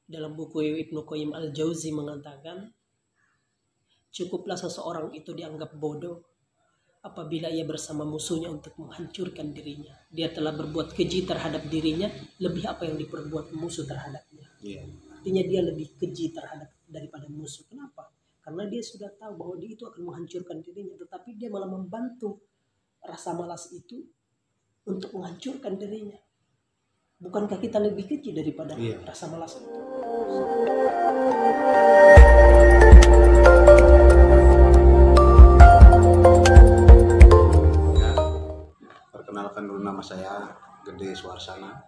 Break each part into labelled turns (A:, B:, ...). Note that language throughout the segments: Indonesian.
A: dalam buku Ibnu Qayyim Al-Jauzi mengatakan, cukuplah seseorang itu dianggap bodoh apabila ia bersama musuhnya untuk menghancurkan dirinya. Dia telah berbuat keji terhadap dirinya lebih apa yang diperbuat musuh terhadapnya. Artinya dia lebih keji terhadap daripada musuh. Kenapa? Karena dia sudah tahu bahwa dia itu akan menghancurkan dirinya, tetapi dia malah membantu rasa malas itu untuk menghancurkan dirinya. Bukankah kita lebih keji daripada rasa malas itu?
B: Perkenalkan dulu, nama saya Gede Suarsana,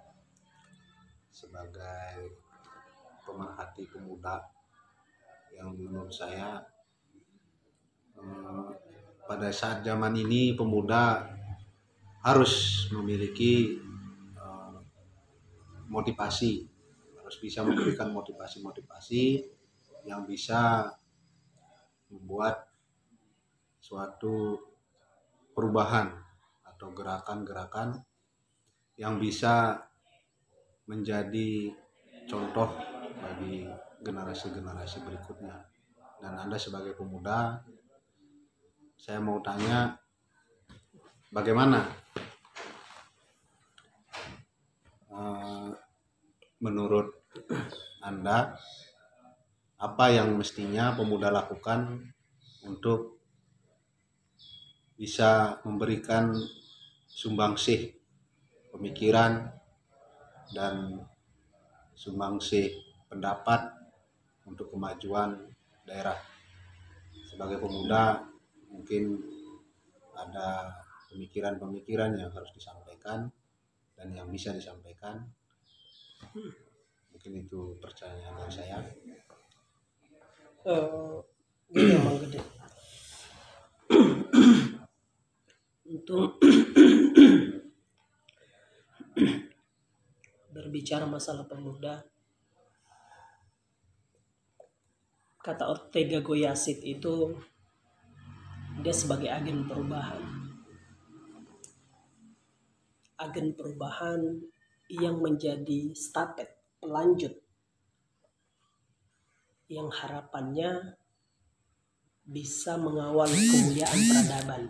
B: sebagai pemerhati pemuda yang menurut saya pada saat zaman ini pemuda harus memiliki motivasi, harus bisa memberikan motivasi-motivasi yang bisa membuat suatu perubahan atau gerakan-gerakan yang bisa menjadi contoh bagi generasi-generasi berikutnya. Dan Anda sebagai pemuda, saya mau tanya, bagaimana menurut Anda, apa yang mestinya pemuda lakukan untuk bisa memberikan sumbangsih pemikiran dan sumbangsih pendapat untuk kemajuan daerah? Sebagai pemuda mungkin ada pemikiran-pemikiran yang harus disampaikan dan yang bisa disampaikan. Mungkin itu pertanyaan saya.
A: Gini Mang Gede. Untuk berbicara masalah pemuda, kata Ortega Goyasit itu dia sebagai agen perubahan. Agen perubahan yang menjadi stafet pelanjut, yang harapannya bisa mengawal kemuliaan peradaban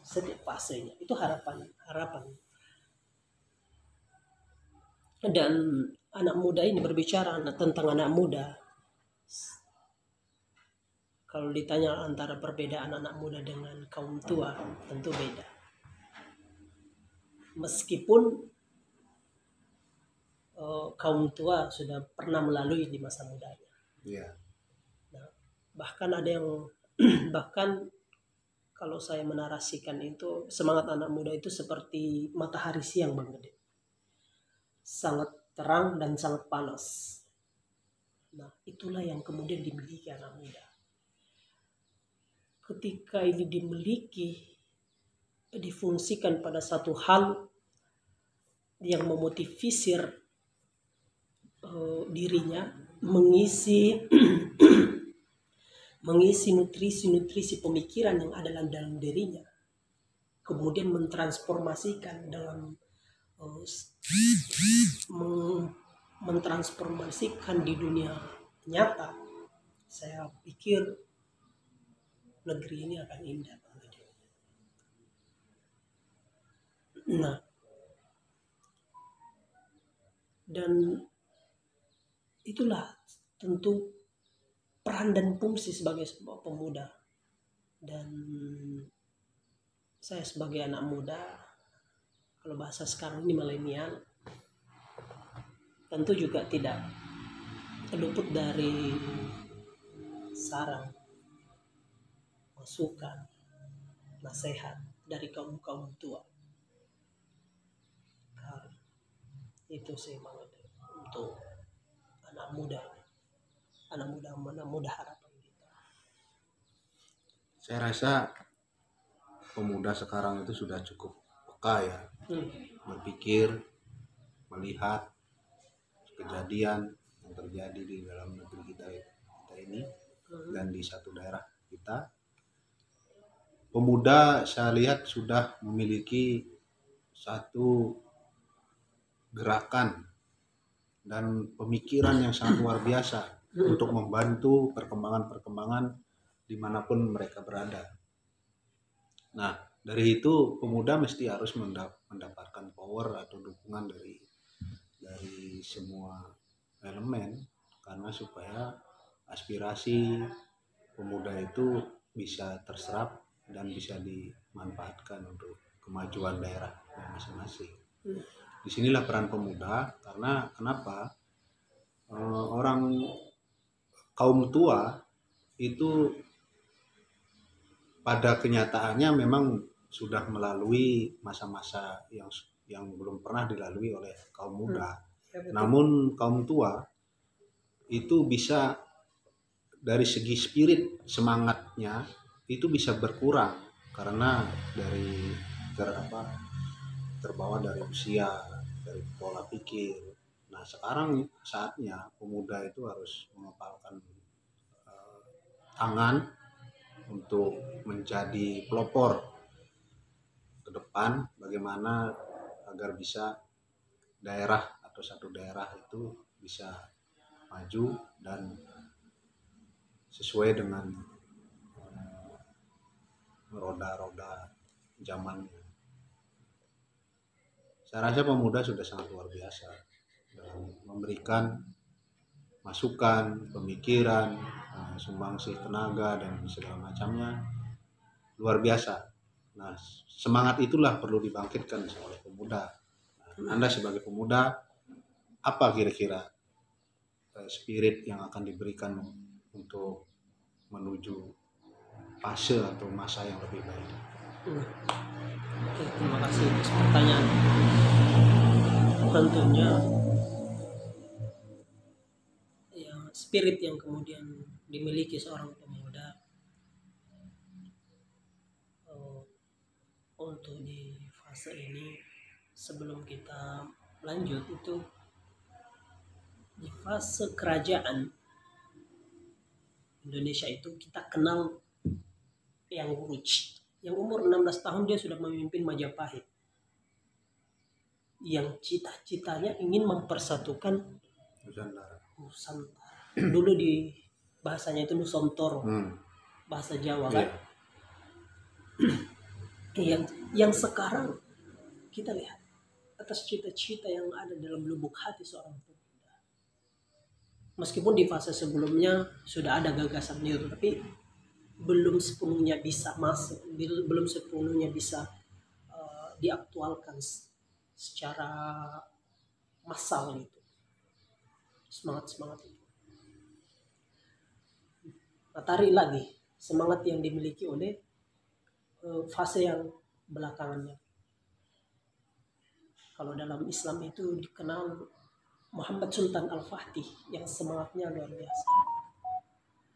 A: setiap fasenya. Itu harapan. Dan anak muda ini berbicara tentang anak muda. Kalau ditanya antara perbedaan anak muda dengan kaum tua, tentu beda. Meskipun kaum tua sudah pernah melalui di masa mudanya. Nah, bahkan ada yang bahkan kalau saya menarasikan itu, semangat anak muda itu seperti matahari siang, Bang Gede. Sangat terang dan sangat panas. Nah, itulah yang kemudian dimiliki anak muda. Ketika ini dimiliki, difungsikan pada satu hal yang memotivisir dirinya, mengisi nutrisi pemikiran yang ada dalam dirinya, kemudian mentransformasikan mentransformasikan di dunia nyata. Saya pikir negeri ini akan indah. Nah, dan itulah tentu peran dan fungsi sebagai sebuah pemuda. Dan saya sebagai anak muda, kalau bahasa sekarang ini milenial, tentu juga tidak luput dari saran, masukan, nasihat dari kaum tua. Itu sih untuk anak muda harapan kita.
B: Saya rasa pemuda sekarang itu sudah cukup peka ya, berpikir, melihat kejadian yang terjadi di dalam negeri kita ini dan di satu daerah kita. Pemuda saya lihat sudah memiliki satu gerakan dan pemikiran yang sangat luar biasa untuk membantu perkembangan-perkembangan dimanapun mereka berada. Nah, dari itu pemuda mesti harus mendapatkan power atau dukungan dari semua elemen, karena supaya aspirasi pemuda itu bisa terserap dan bisa dimanfaatkan untuk kemajuan daerah masing-masing. Disinilah peran pemuda, karena kenapa? Orang kaum tua itu pada kenyataannya memang sudah melalui masa-masa yang belum pernah dilalui oleh kaum muda. Namun kaum tua itu bisa dari segi spirit, semangatnya itu bisa berkurang karena dari terbawa dari usia, dari pola pikir. Nah, sekarang saatnya pemuda itu harus mengepalkan tangan untuk menjadi pelopor ke depan, bagaimana agar bisa daerah atau satu daerah itu bisa maju dan sesuai dengan roda-roda zamannya. Saya rasa pemuda sudah sangat luar biasa dalam memberikan masukan, pemikiran, sumbangsih tenaga dan segala macamnya, luar biasa. Nah, semangat itulah perlu dibangkitkan oleh pemuda. Nah, Anda sebagai pemuda, apa kira-kira spirit yang akan diberikan untuk menuju fase atau masa yang lebih baik?
A: Oke, terima kasih atas pertanyaan. Tentunya ya, spirit yang kemudian dimiliki seorang pemuda untuk di fase ini, sebelum kita lanjut, itu di fase kerajaan Indonesia itu kita kenal yang Wuruj, yang umur 16 tahun dia sudah memimpin Majapahit, yang cita-citanya ingin mempersatukan Nusantara. Dulu di bahasanya itu Nusantara, bahasa Jawa kan. Yang sekarang kita lihat atas cita-cita yang ada dalam lubuk hati seorang pemuda. Meskipun di fase sebelumnya sudah ada gagasan itu, tapi belum sepenuhnya bisa masuk, belum sepenuhnya bisa diaktualkan secara massal itu. Semangat itu. Nah, tarik lagi semangat yang dimiliki oleh fase yang belakangannya. Kalau dalam Islam itu dikenal Muhammad Sultan Al-Fatih yang semangatnya luar biasa.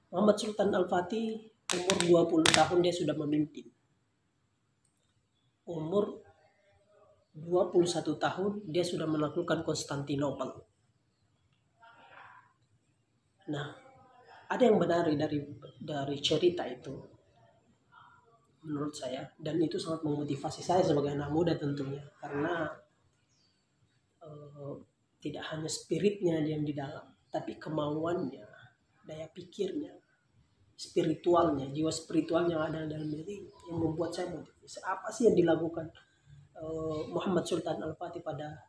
A: Muhammad Sultan Al-Fatih umur 20 tahun dia sudah memimpin. Umur 21 tahun dia sudah menaklukkan Konstantinopel. Nah, ada yang benar dari cerita itu menurut saya, dan itu sangat memotivasi saya sebagai anak muda tentunya, karena tidak hanya spiritnya yang di dalam, tapi kemauannya, daya pikirnya, spiritualnya, jiwa spiritual yang ada dalam diri yang membuat saya motivasi. Apa sih yang dilakukan Muhammad Sultan Al-Fatih pada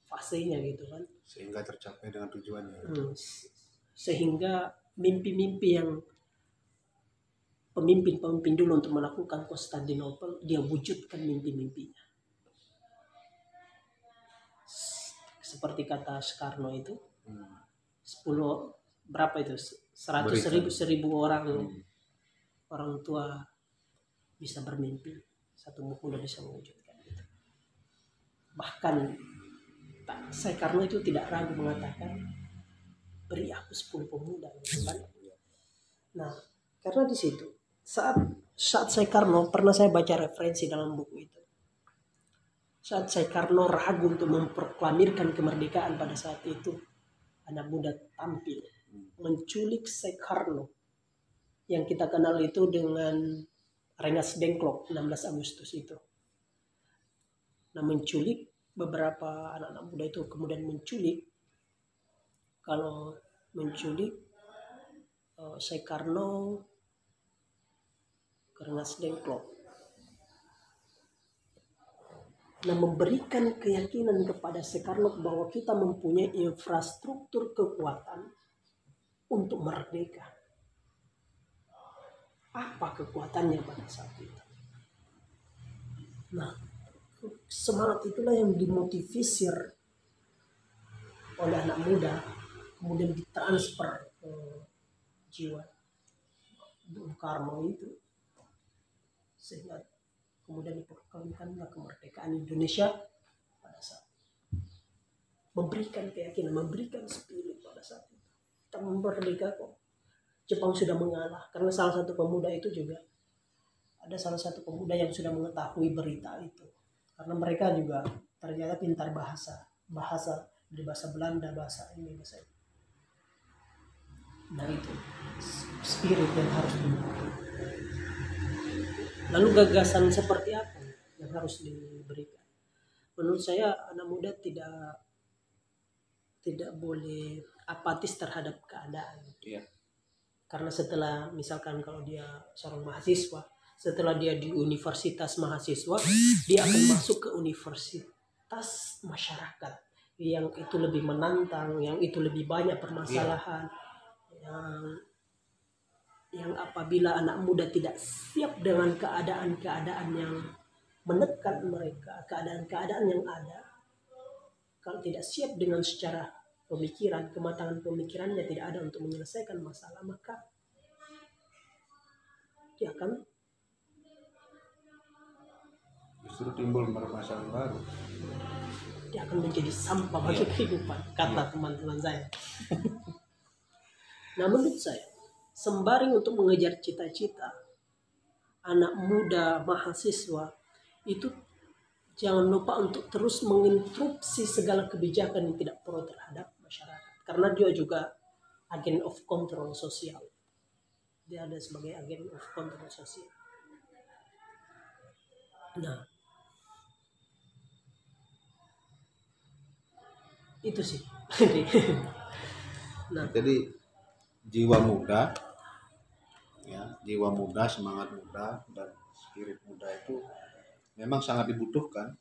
A: fasenya gitu kan,
B: sehingga tercapai dengan tujuannya.
A: Sehingga mimpi-mimpi yang pemimpin dulu untuk melakukan Konstantinopel, dia wujudkan mimpi-mimpinya. Seperti kata Soekarno itu, 10 berapa itu, 100 seribu orang orang tua bisa bermimpi, satu muda bisa mewujudkan itu. Bahkan Soekarno itu tidak ragu mengatakan, beri aku 10 pemuda. Nah, karena di situ saat Soekarno, pernah saya baca referensi dalam buku itu, saat Soekarno ragu untuk memproklamirkan kemerdekaan pada saat itu, anak muda tampil menculik Soekarno yang kita kenal itu dengan Rengas Dengklok 16 Agustus itu. Nah, menculik beberapa anak-anak muda itu, kemudian menculik kalau menculik Soekarno Rengas Dengklok. Nah, memberikan keyakinan kepada Soekarno bahwa kita mempunyai infrastruktur kekuatan untuk merdeka. Apa kekuatannya pada saat itu? Nah, semangat itulah yang dimotivisir oleh anak muda, kemudian ditransfer ke jiwa Bung Karno itu, sehingga kemudian diperkawinkanlah kemerdekaan Indonesia pada saat memberikan keyakinan, memberikan spirit pada saat itu. Kita merdeka kok. Jepang sudah mengalah, karena salah satu pemuda itu juga ada salah satu pemuda yang sudah mengetahui berita itu, karena mereka juga ternyata pintar bahasa di bahasa Belanda, bahasa ini, bahasa ini. Nah, itu spirit yang harus dibentuk. Lalu gagasan seperti apa yang harus diberikan? Menurut saya anak muda tidak boleh apatis terhadap keadaan.
B: Iya.
A: Karena setelah misalkan kalau dia seorang mahasiswa, setelah dia di universitas mahasiswa, dia akan masuk ke universitas masyarakat yang itu lebih menantang, yang itu lebih banyak permasalahan, yang apabila anak muda tidak siap dengan keadaan-keadaan yang menekan mereka, keadaan-keadaan yang ada, kalau tidak siap dengan secara pemikiran, kematangan pemikirannya tidak ada untuk menyelesaikan masalah, maka dia akan
B: justru timbul permasalahan baru.
A: Dia akan menjadi sampah bagi kehidupan, kata teman-teman saya. Nah, menurut saya, sembari untuk mengejar cita-cita, anak muda mahasiswa itu jangan lupa untuk terus menginstruksi segala kebijakan yang tidak pro terhadap masyarakat. Karena dia juga agen of control sosial. Dia ada sebagai agen of control sosial. Nah, itu sih.
B: Nah, jadi jiwa muda, semangat muda dan spirit muda itu memang sangat dibutuhkan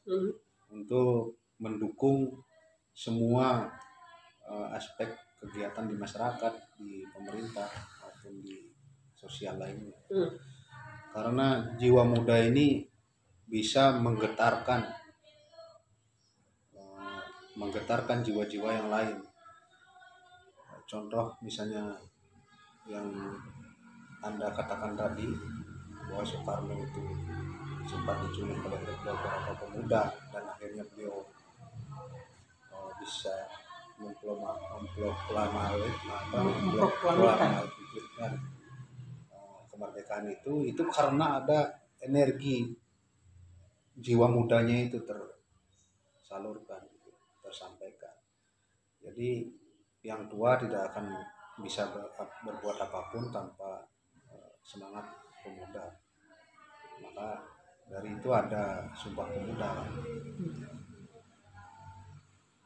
B: untuk mendukung semua aspek kegiatan di masyarakat, di pemerintah maupun di sosial lainnya. Karena jiwa muda ini bisa menggetarkan jiwa-jiwa yang lain. Contoh misalnya yang Anda katakan tadi, bahwa Soekarno itu sempat diculik oleh beberapa pemuda dan akhirnya beliau bisa memproklamasikan kemerdekaan itu karena ada energi jiwa mudanya itu tersalurkan, tersampaikan. Jadi yang tua tidak akan bisa berbuat apapun tanpa semangat pemuda. Maka dari itu ada Sumpah Pemuda.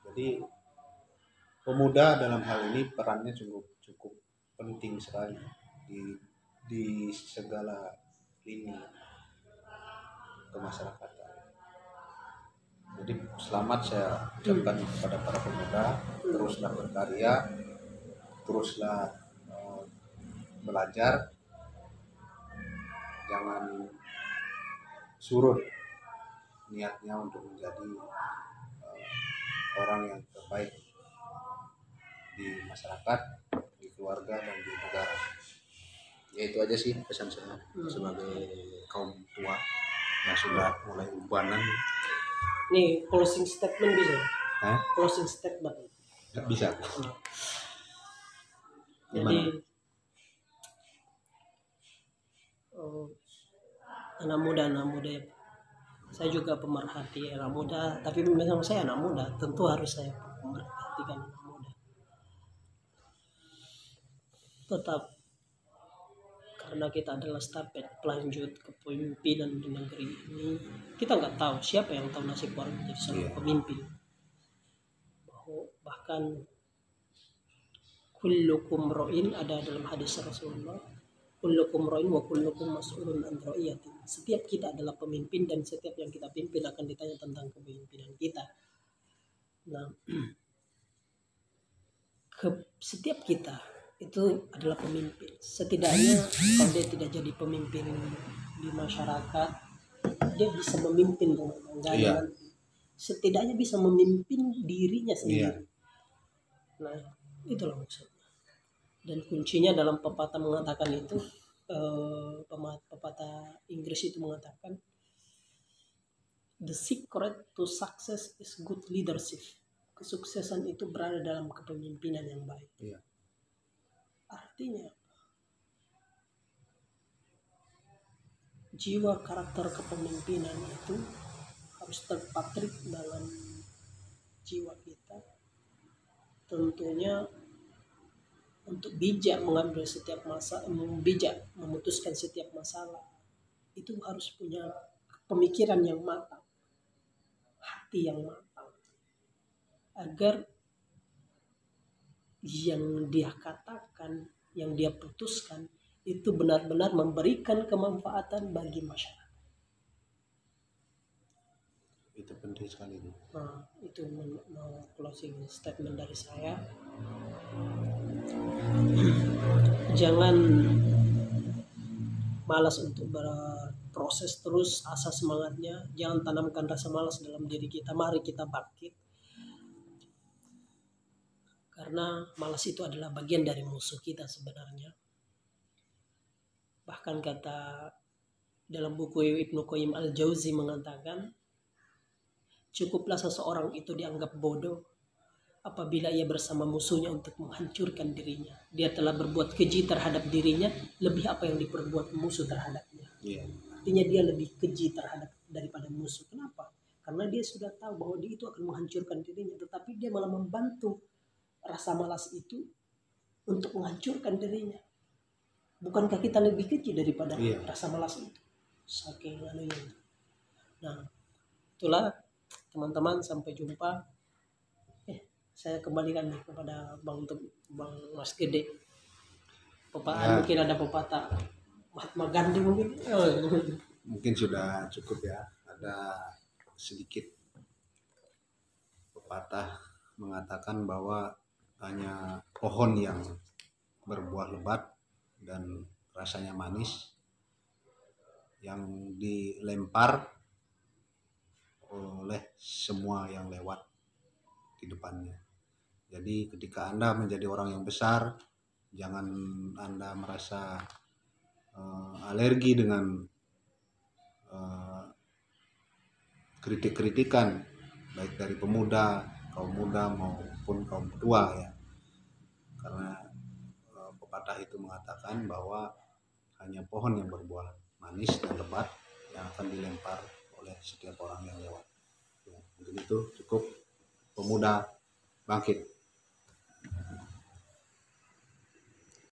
B: Jadi pemuda dalam hal ini perannya cukup penting sekali di segala lini kemasyarakatan. Jadi selamat saya ucapkan kepada para pemuda, teruslah berkarya, teruslah belajar, jangan surut niatnya untuk menjadi orang yang terbaik di masyarakat, di keluarga dan di negara. Ya itu aja sih pesan saya sebagai kaum tua yang sudah mulai ubanan.
A: Nih closing statement bisa? Closing statement.
B: Nggak bisa.
A: Jadi anak muda ya. Saya juga pemerhati anak muda, tapi memang saya anak muda, tentu harus saya memperhatikan anak muda. Tetap karena kita adalah stafet pelanjut kepemimpinan di negeri ini, kita nggak tahu siapa yang tahu nasib orang menjadi seorang pemimpin. Bahkan kullukum ro'in, ada dalam hadis Rasulullah, kullukum ro'in wa kullukum mas'ulun an ra'iyatin. Setiap kita adalah pemimpin dan setiap yang kita pimpin akan ditanya tentang kepemimpinan kita. Nah, setiap kita itu adalah pemimpin. Setidaknya kalau dia tidak jadi pemimpin di masyarakat, dia bisa memimpin rumah tangga, setidaknya bisa memimpin dirinya sendiri. Nah, itulah maksudnya. Dan kuncinya dalam pepatah mengatakan itu, pepatah Inggris itu mengatakan, the secret to success is good leadership. Kesuksesan itu berada dalam kepemimpinan yang baik. Artinya jiwa karakter kepemimpinan itu harus terpatrik dalam jiwa kita. Tentunya untuk bijak mengambil setiap masalah, bijak memutuskan setiap masalah, itu harus punya pemikiran yang matang, hati yang matang, agar yang dia katakan, yang dia putuskan itu benar-benar memberikan kemanfaatan bagi masyarakat.
B: Itu penting sekali.
A: Nah, itu closing statement dari saya. Jangan malas untuk berproses terus, asa semangatnya. Jangan tanamkan rasa malas dalam diri kita. Mari kita bangkit. Karena malas itu adalah bagian dari musuh kita sebenarnya. Bahkan kata dalam buku Ibnu Qayyim al-Jauzi mengatakan, cukuplah seseorang itu dianggap bodoh apabila ia bersama musuhnya untuk menghancurkan dirinya. Dia telah berbuat keji terhadap dirinya, lebih apa yang diperbuat musuh terhadapnya. Artinya dia lebih keji terhadap daripada musuh. Kenapa? Karena dia sudah tahu bahwa dia itu akan menghancurkan dirinya, tetapi dia malah membantu rasa malas itu untuk menghancurkan dirinya. Bukankah kita lebih keji daripada rasa malas itu? Saking anunya. Nah, itulah teman-teman, sampai jumpa. Saya kembalikan nih kepada Bang Mas Gede. Mungkin ada pepatah Mahatma Gandhi mungkin.
B: Mungkin sudah cukup ya. Ada sedikit pepatah mengatakan bahwa hanya pohon yang berbuah lebat dan rasanya manis yang dilempar oleh semua yang lewat di depannya. Jadi ketika Anda menjadi orang yang besar, jangan Anda merasa alergi dengan kritik-kritikan baik dari pemuda, kaum muda maupun kaum tua ya. Karena pepatah itu mengatakan bahwa hanya pohon yang berbuah manis dan lebat yang akan dilempar oleh setiap orang yang lewat. Ya, untuk itu cukup. Pemuda bangkit.